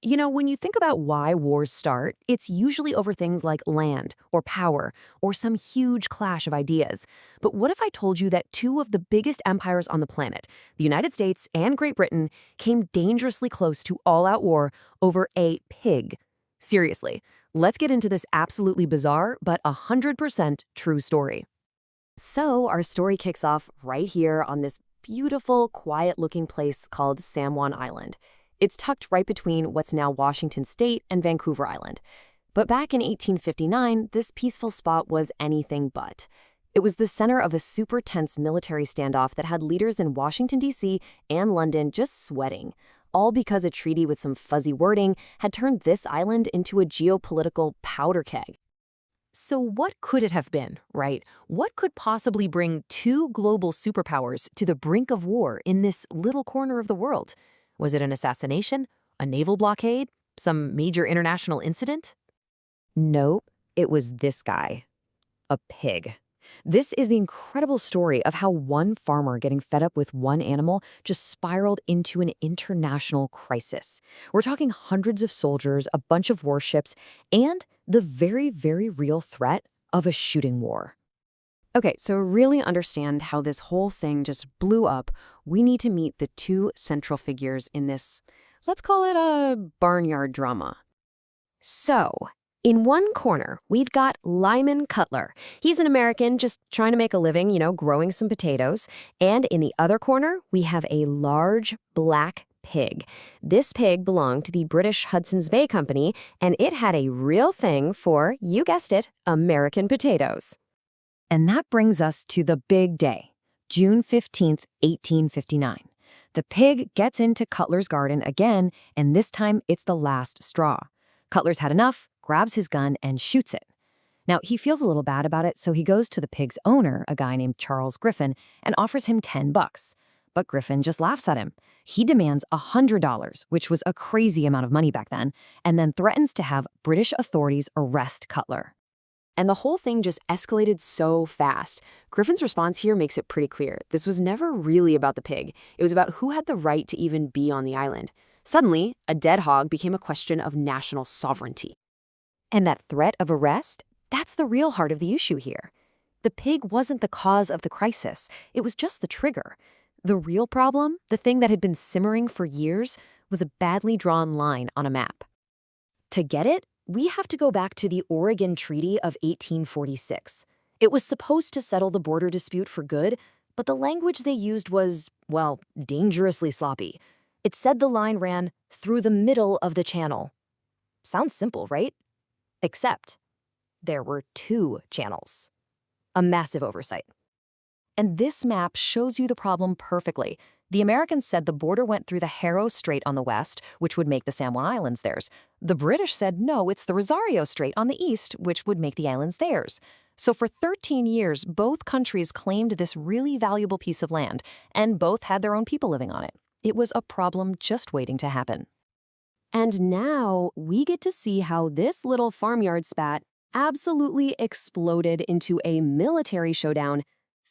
When you think about why wars start, it's usually over things like land or power or some huge clash of ideas. But what if I told you that two of the biggest empires on the planet, the United States and Great Britain, came dangerously close to all-out war over a pig? Seriously, let's get into this absolutely bizarre but 100% true story. So, our story kicks off right here on this beautiful, quiet looking place called San Juan Island. It's tucked right between what's now Washington State and Vancouver Island. But back in 1859, this peaceful spot was anything but. It was the center of a super tense military standoff that had leaders in Washington, D.C. and London just sweating, all because a treaty with some fuzzy wording had turned this island into a geopolitical powder keg. So what could it have been, right? What could possibly bring two global superpowers to the brink of war in this little corner of the world? Was it an assassination? A naval blockade? Some major international incident? Nope, it was this guy. A pig. This is the incredible story of how one farmer getting fed up with one animal just spiraled into an international crisis. We're talking hundreds of soldiers, a bunch of warships, and the very, very real threat of a shooting war. Okay, so to really understand how this whole thing just blew up, we need to meet the two central figures in this, let's call it a barnyard drama. So, in one corner, we've got Lyman Cutler. He's an American just trying to make a living, growing some potatoes. And in the other corner, we have a large black pig. This pig belonged to the British Hudson's Bay Company, and it had a real thing for, you guessed it, American potatoes. And that brings us to the big day, June 15th, 1859. The pig gets into Cutler's garden again, and this time it's the last straw. Cutler's had enough, grabs his gun, and shoots it. Now, he feels a little bad about it, so he goes to the pig's owner, a guy named Charles Griffin, and offers him $10. But Griffin just laughs at him. He demands $100, which was a crazy amount of money back then, and then threatens to have British authorities arrest Cutler. And the whole thing just escalated so fast. Griffin's response here makes it pretty clear. This was never really about the pig. It was about who had the right to even be on the island. Suddenly, a dead hog became a question of national sovereignty. And that threat of arrest? That's the real heart of the issue here. The pig wasn't the cause of the crisis. It was just the trigger. The real problem, the thing that had been simmering for years, was a badly drawn line on a map. To get it, we have to go back to the Oregon Treaty of 1846. It was supposed to settle the border dispute for good, but the language they used was, well, dangerously sloppy. It said the line ran through the middle of the channel. Sounds simple, right? Except there were two channels. A massive oversight. And this map shows you the problem perfectly. The Americans said the border went through the Haro Strait on the west, which would make the San Juan Islands theirs. The British said no, it's the Rosario Strait on the east, which would make the islands theirs. So for 13 years, both countries claimed this really valuable piece of land, and both had their own people living on it. It was a problem just waiting to happen. And now we get to see how this little farmyard spat absolutely exploded into a military showdown,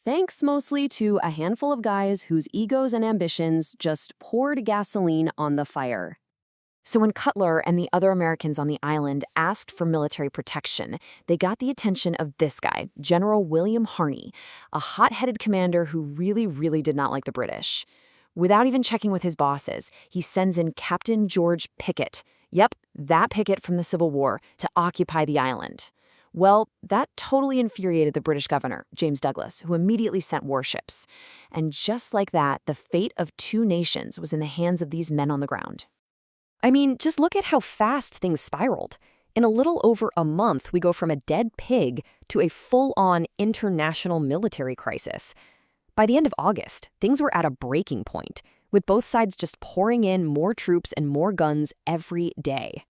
thanks mostly to a handful of guys whose egos and ambitions just poured gasoline on the fire. So when Cutler and the other Americans on the island asked for military protection, they got the attention of this guy, General William Harney, a hot-headed commander who really did not like the British. Without even checking with his bosses, he sends in Captain George Pickett. Yep, that Pickett from the Civil War, to occupy the island. Well, that totally infuriated the British governor, James Douglas, who immediately sent warships. And just like that, the fate of two nations was in the hands of these men on the ground. I mean, just look at how fast things spiraled. In a little over a month, we go from a dead pig to a full-on international military crisis. By the end of August, things were at a breaking point, with both sides just pouring in more troops and more guns every day.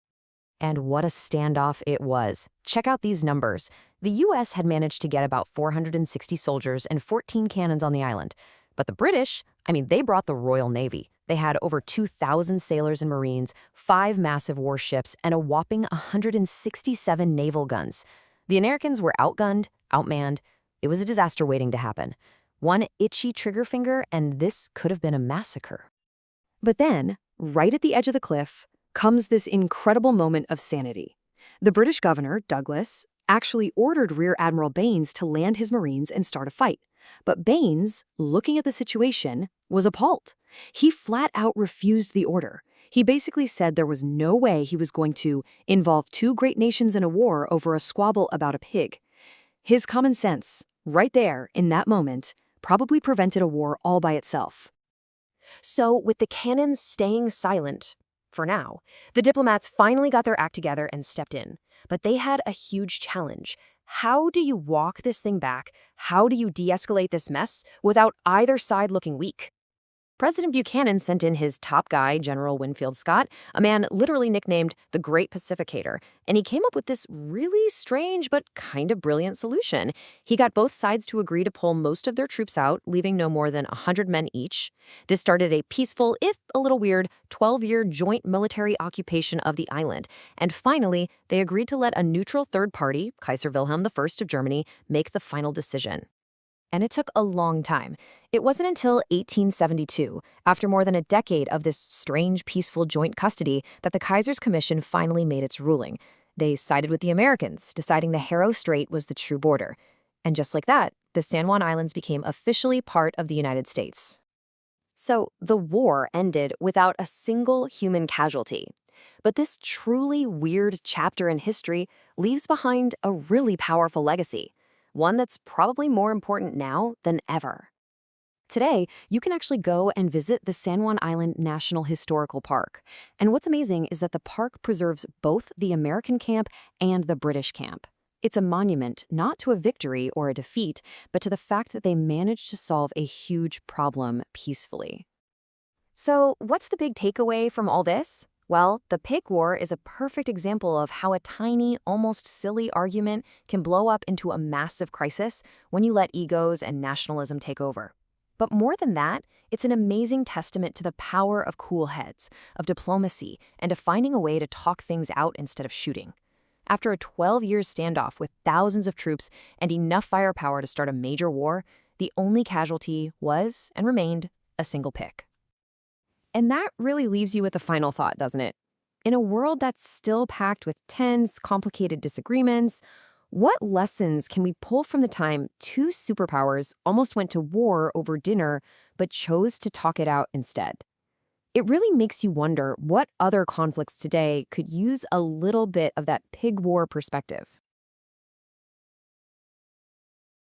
And what a standoff it was. Check out these numbers. The U.S. had managed to get about 460 soldiers and 14 cannons on the island. But the British, they brought the Royal Navy. They had over 2,000 sailors and Marines, 5 massive warships, and a whopping 167 naval guns. The Americans were outgunned, outmanned. It was a disaster waiting to happen. One itchy trigger finger, and this could have been a massacre. But then, right at the edge of the cliff, comes this incredible moment of sanity. The British governor, Douglas, actually ordered Rear Admiral Baines to land his Marines and start a fight. But Baines, looking at the situation, was appalled. He flat out refused the order. He basically said there was no way he was going to involve two great nations in a war over a squabble about a pig. His common sense, right there, in that moment, probably prevented a war all by itself. So, with the cannons staying silent, for now, the diplomats finally got their act together and stepped in. But they had a huge challenge. How do you walk this thing back? How do you de-escalate this mess without either side looking weak? President Buchanan sent in his top guy, General Winfield Scott, a man literally nicknamed the Great Pacificator, and he came up with this really strange but kind of brilliant solution. He got both sides to agree to pull most of their troops out, leaving no more than 100 men each. This started a peaceful, if a little weird, 12-year joint military occupation of the island. And finally, they agreed to let a neutral third party, Kaiser Wilhelm I of Germany, make the final decision. And it took a long time. It wasn't until 1872, after more than a decade of this strange, peaceful joint custody, that the Kaiser's Commission finally made its ruling. They sided with the Americans, deciding the Haro Strait was the true border. And just like that, the San Juan Islands became officially part of the United States. So the war ended without a single human casualty. But this truly weird chapter in history leaves behind a really powerful legacy. One that's probably more important now than ever. Today, you can actually go and visit the San Juan Island National Historical Park. And what's amazing is that the park preserves both the American camp and the British camp. It's a monument not to a victory or a defeat, but to the fact that they managed to solve a huge problem peacefully. So, what's the big takeaway from all this? Well, the pig war is a perfect example of how a tiny, almost silly argument can blow up into a massive crisis when you let egos and nationalism take over. But more than that, it's an amazing testament to the power of cool heads, of diplomacy, and of finding a way to talk things out instead of shooting. After a 12-year standoff with thousands of troops and enough firepower to start a major war, the only casualty was, and remained, a single pig. And that really leaves you with a final thought, doesn't it? In a world that's still packed with tense, complicated disagreements, what lessons can we pull from the time two superpowers almost went to war over dinner but chose to talk it out instead? It really makes you wonder what other conflicts today could use a little bit of that pig war perspective.